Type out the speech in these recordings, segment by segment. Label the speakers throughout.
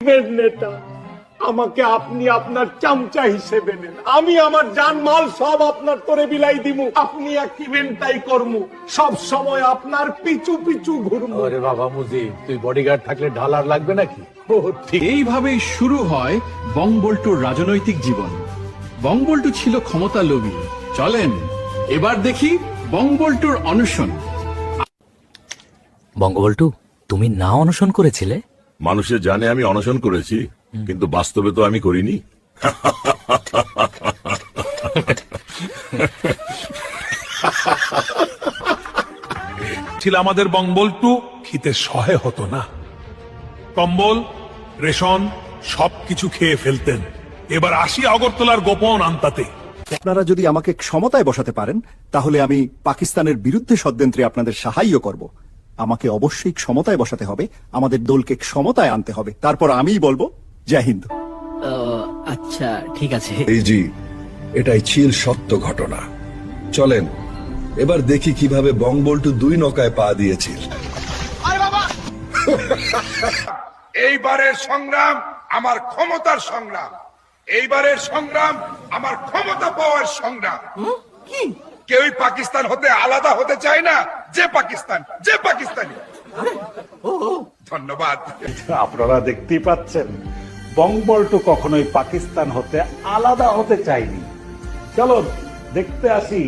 Speaker 1: নেতা আমাকে আপনি আপনার চামচা হিসেবে নেন, আমি আমার জানমাল সব আপনার তোরে বিলাই দিমু, আপনি একটাই করমু, সব সময় আপনার পিছু পিছু ঘুরমু।
Speaker 2: আরে বাবা মুজিব, তুই বডিগার্ড থাকলে ঢালার লাগবে নাকি?
Speaker 3: এইভাবেই শুরু হয় বঙ্গবল্টুর রাজনৈতিক জীবন। বঙ্গবল্টু ছিল ক্ষমতা লোভী। চলেন এবার দেখি বঙ্গবল্টুর অনশন।
Speaker 4: বঙ্গবল্টু, তুমি না অনশন করেছিলে?
Speaker 5: মানুষের জানে আমি অনশন করেছি, কিন্তু বাস্তবে তো আমি করিনি।
Speaker 6: ছিল আমাদের বঙ্গবল্টু খিতে সহায় হতো না, কম্বল রেশন সবকিছু খেয়ে ফেলতেন। এবার আসি আগরতলার গোপন আন্তাতে।
Speaker 7: আপনারা যদি আমাকে ক্ষমতায় বসাতে পারেন তাহলে আমি পাকিস্তানের বিরুদ্ধে ষড়যন্ত্রে আপনাদের সাহায্য করব। আমাকে অবশ্যই ক্ষমতায় বসাতে হবে, আমাদের দলকে ক্ষমতায় আনতে হবে, তারপর আমিই বলবো জয় হিন্দ।
Speaker 4: আচ্ছা ঠিক আছে।
Speaker 8: এই জি, এটাই ছিল সত্য ঘটনা। চলেন এবার দেখি কিভাবে বঙ্গবল্টু 2 নৌকায় পা দিয়েছিল।
Speaker 6: এইবারের সংগ্রাম আমার ক্ষমতার সংগ্রাম, এইবারের সংগ্রাম আমার ক্ষমতা পাওয়ার সংগ্রাম। কেউই পাকিস্তান হতে আলাদা হতে চায় না, যে পাকিস্তানি। ধন্যবাদ।
Speaker 1: আপনারা দেখতেই পাচ্ছেন বঙ্গবল্টু কখনোই পাকিস্তান হতে আলাদা হতে চায়নি। চলো দেখতে আসি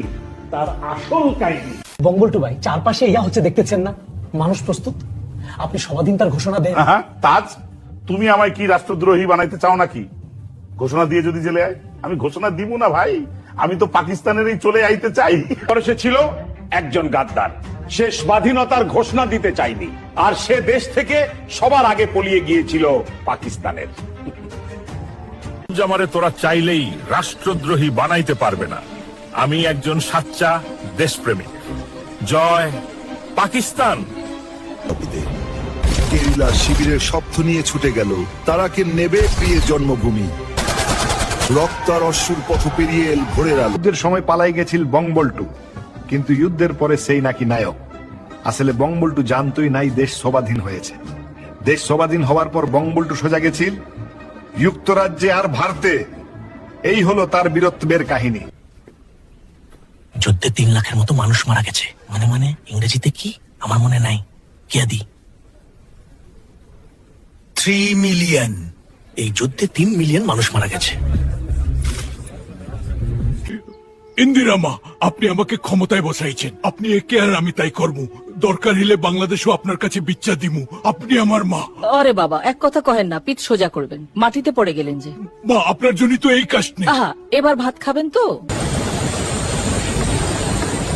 Speaker 1: তার আসল কাহিনী।
Speaker 9: বঙ্গবল্টু ভাই, চারপাশে ইয়া হচ্ছে দেখতেছেন না, মানুষ প্রস্তুত। আপনি সমাধিন তার ঘোষণা দেন।
Speaker 10: তাজ, তুমি আমায় কি রাষ্ট্রদ্রোহী বানাইতে চাও নাকি? ঘোষণা দিয়ে যদি জেলে আয়, আমি ঘোষণা দিব না ভাই, আমি তো পাকিস্তানেরই চলে আইতে চাই।
Speaker 1: সে ছিল একজন গাদ্দার, সে স্বাধীনতার ঘোষণা দিতে চায়নি, আর সে দেশ থেকে সবার আগে পলিয়ে গিয়েছিল পাকিস্তানের।
Speaker 5: আমারে তোরা চাইলেই রাষ্ট্রদ্রোহী বানাইতে পারবে না, আমি একজন সাচ্চা দেশপ্রেমিক। জয় পাকিস্তান।
Speaker 8: গেরিলা শিবিরের শব্দ নিয়ে ছুটে গেল, তারাকে নেবে প্রিয় জন্মভূমি। রক্ত আর অশ্রুর পথ পেরিয়ে এল ভোরের আলো।
Speaker 10: যুদ্ধের সময় পালাই গেছিল বঙ্গবল্টু, কিন্তু যুদ্ধের পরে সেই নাকি নায়ক। আসলে বঙ্গবল্টু জানতই নাই দেশ স্বাধীন হয়েছে। দেশ স্বাধীন হওয়ার পর বঙ্গবল্টু সোজা গেছিল যুক্তরাজ্যে আর ভারতে। এই হলো তার বীরত্বের কাহিনী।
Speaker 4: যুদ্ধে 3 লাখের মতো মানুষ মারা গেছে। মানে ইংরেজিতে কি আমার মনে নাই, কেয়াদি 3 মিলিয়ন। এই যুদ্ধে 3 মিলিয়ন মানুষ মারা গেছে।
Speaker 6: ইন্দিরা মা, আপনি আমাকে ক্ষমতায় বসাইছেন, আপনি একে আর আমি তাই করব। দরকার হলে বাংলাদেশও আপনার কাছে বিচ্ছা দিমু, আপনি আমার মা।
Speaker 11: আরে বাবা, এক কথা কহেন না, পিঠ সোজা করবেন, মাটিতে পড়ে গেলেন যে।
Speaker 6: মা, আপনার জন্যই তো এই কাজ নেই।
Speaker 11: আহা, এবার ভাত খাবেন তো?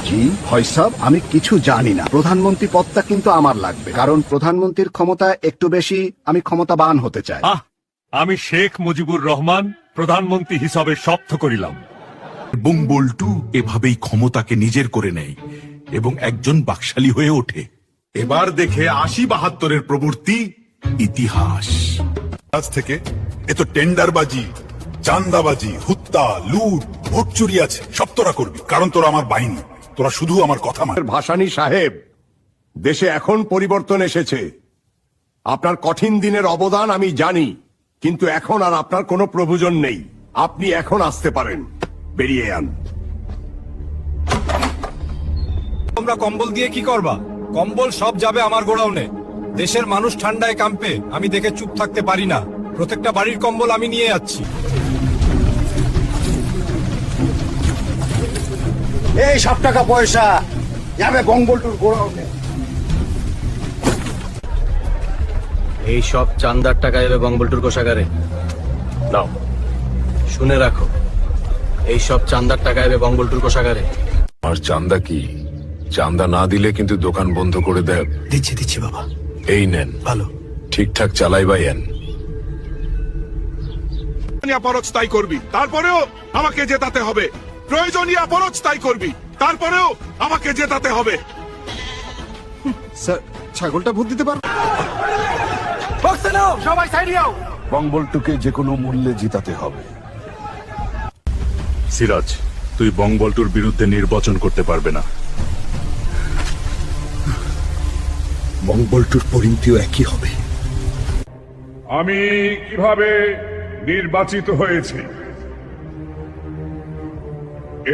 Speaker 7: জি ফয়সাব, আমি কিছু জানি না। প্রধানমন্ত্রী পদটা কিন্তু আমার লাগবে, কারণ প্রধানমন্ত্রীর ক্ষমতা একটু বেশি, আমি ক্ষমতাবান হতে চাই।
Speaker 5: আমি শেখ মুজিবুর রহমান প্রধানমন্ত্রী হিসাবে শপথ করিলাম।
Speaker 6: বঙ্গবল্টু এভাবেই ক্ষমতাকে নিজের করে নেয় এবং একজন বাকশালী হয়ে ওঠে। এবার দেখে 80-72-এর প্রবর্তী ইতিহাস। আজ থেকে এ তো টেন্ডারবাজি, চান্দাবাজি, হুত্তা, লুট, ভোট চুরি আছে, সব তোরা করবি, কারণ তোরা আমার বাহিনী, তোরা শুধু আমার কথা মান।
Speaker 1: ভাসানী সাহেব, দেশে এখন পরিবর্তন এসেছে। আপনার কঠিন দিনের অবদান আমি জানি, কিন্তু এখন আর আপনার কোনো প্রয়োজন নেই। আপনি এখন আসতে পারেন, বেরিয়ে যান।
Speaker 12: তোমরা কম্বল দিয়ে কি করবা? কম্বল সব যাবে আমার গোডাউনে। দেশের মানুষ ঠান্ডায় কাঁপে, আমি দেখে চুপ থাকতে পারি না। প্রত্যেকটা বাড়ির কম্বল আমি নিয়ে যাচ্ছি।
Speaker 7: এই সব টাকা পয়সা যাবে বঙ্গবল্টুর গোড়াউনে।
Speaker 4: এই সব চান্দার টাকা যাবে বঙ্গবল্টুর কোষাগারে। নাও, শুনে রাখো, এই সব চান্দার টাকা যাবে বঙ্গবল্টুর কোষাগারে।
Speaker 5: আর চান্দা কি? চান্দা না দিলে কিন্তু দোকান বন্ধ করে দেব।
Speaker 4: দিচ্ছি বাবা।
Speaker 5: এই নেন,
Speaker 4: ভালো
Speaker 5: ঠিকঠাক চালাইবাইয়েন।
Speaker 6: অপরাধ তাই করবি, তারপরেও আমাকে জেতাতে হবে। প্রয়োজনীয় অপরাধ তাই করবি, তারপরেও আমাকে জেতাতে হবে।
Speaker 7: স্যার, ছাগলটা ভোট দিতে পারবো?
Speaker 6: সবাই সাইড হও।
Speaker 10: বঙ্গবল্টুকে যে কোনো মূল্যে জিতাতে হবে।
Speaker 5: সিরাজ, তুই বঙ্গবল্টুর বিরুদ্ধে নির্বাচন করতে পারবে না।
Speaker 8: বঙ্গবল্টুর পরিণতিও একই হবে।
Speaker 10: আমি কিভাবে নির্বাচিত হয়েছি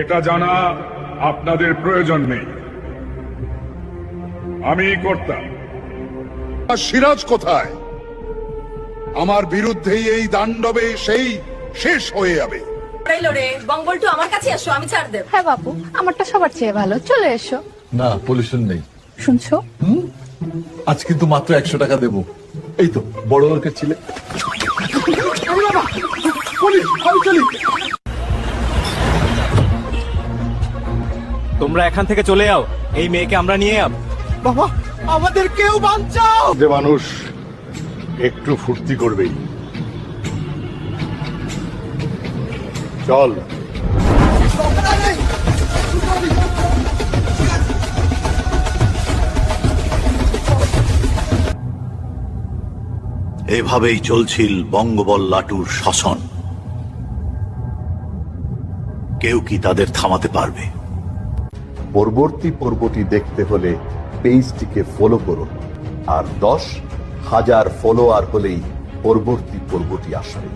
Speaker 10: এটা জানা আপনাদের প্রয়োজন নেই। আমি কর্তা।
Speaker 8: সিরাজ কোথায়? আমার বিরুদ্ধেই এই দাণ্ডবে সেই শেষ হয়ে যাবে।
Speaker 11: বঙ্গবল্টু আমার কাছে আসো, আমি ছাড় দেব।
Speaker 13: হ্যাঁ বাপু, আমারটা সবার চেয়ে ভালো, চলে এসো।
Speaker 2: না, পলিউশন নেই।
Speaker 13: শুনছো?
Speaker 2: আজ কিন্তু মাত্র 100 টাকা দেবো। এই তো বড় লোকের ছিলে।
Speaker 4: তোমরা এখান থেকে চলে যাও, এই মেয়েকে আমরা নিয়ে যাব।
Speaker 7: বাবা, আমাদের কেউ বাঁচাও।
Speaker 10: যে মানুষ একটু ফুর্তি করবেই। চল।
Speaker 8: এভাবেই চলছিল বঙ্গবল লাটুর শাসন। কেউ কি তাদের থামাতে পারবে?
Speaker 1: পরবর্তী পর্বটি দেখতে হলে পেজটিকে ফলো করুন, আর 10,000 ফলোয়ার হলেই পরবর্তী পর্বটি আসবে।